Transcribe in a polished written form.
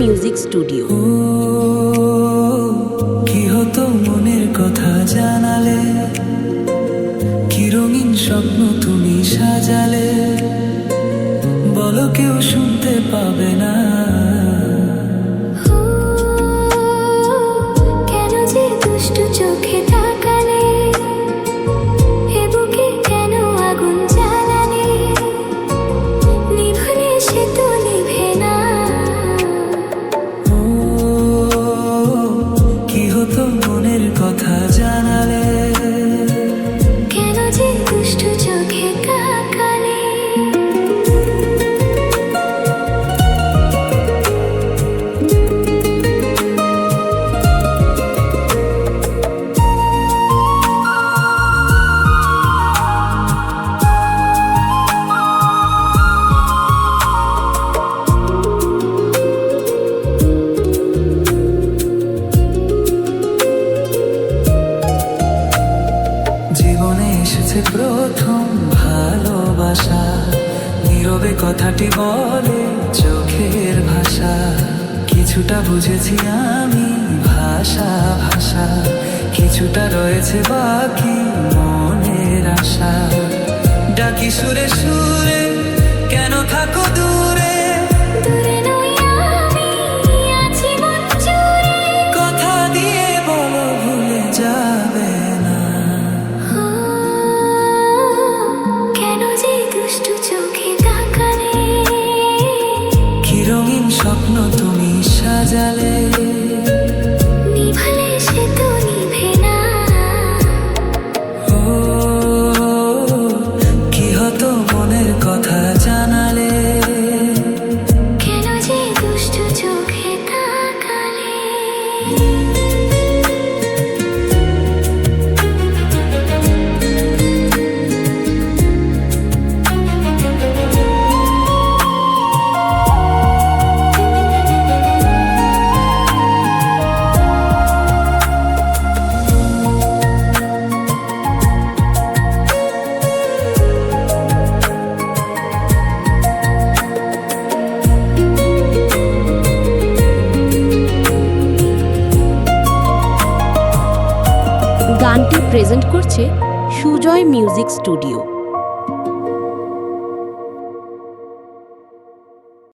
Music studio. কি হতো মনের কথা জানালে, কি রঙিন স্বপ্ন তুমি সাজালে, বলো কেউ শুনতে পাবে না। কেন যে দুষ্টু চোখে তাকালে, এ বুকে কেন আগুন জ্বালালে, নিভলে সে তো নিভে না। কি হতো মনের কথা জানালে, কেন যে দুষ্টু চোখে তাকালে। জীবনে এসেছে প্রথম ভালোবাসা, নীরবে কথাটি বলে চোখের ভাষা। কিছুটা বুঝেছি আমি ভাষা ভাষা, কিছুটা রয়েছে বাকি মনের আশা। ডাকি সুরে সুরে, কেন থাকো দূরে, দূরে নই আমি, আছি মন জুড়ে। কথা দিয়ে বলো ভুলে যাবে না। কেন যে দুষ্টু চোখে তাকালে, কি রঙিন স্বপ্ন তুমি সাজালে, নিভালে সে তো নিভে না। ও কি হতো মনের কথা জানালে, কেন যে দুষ্টু চোখে তাকালে। গানটি প্রেজেন্ট করছে সুজয় মিউজিক স্টুডিও।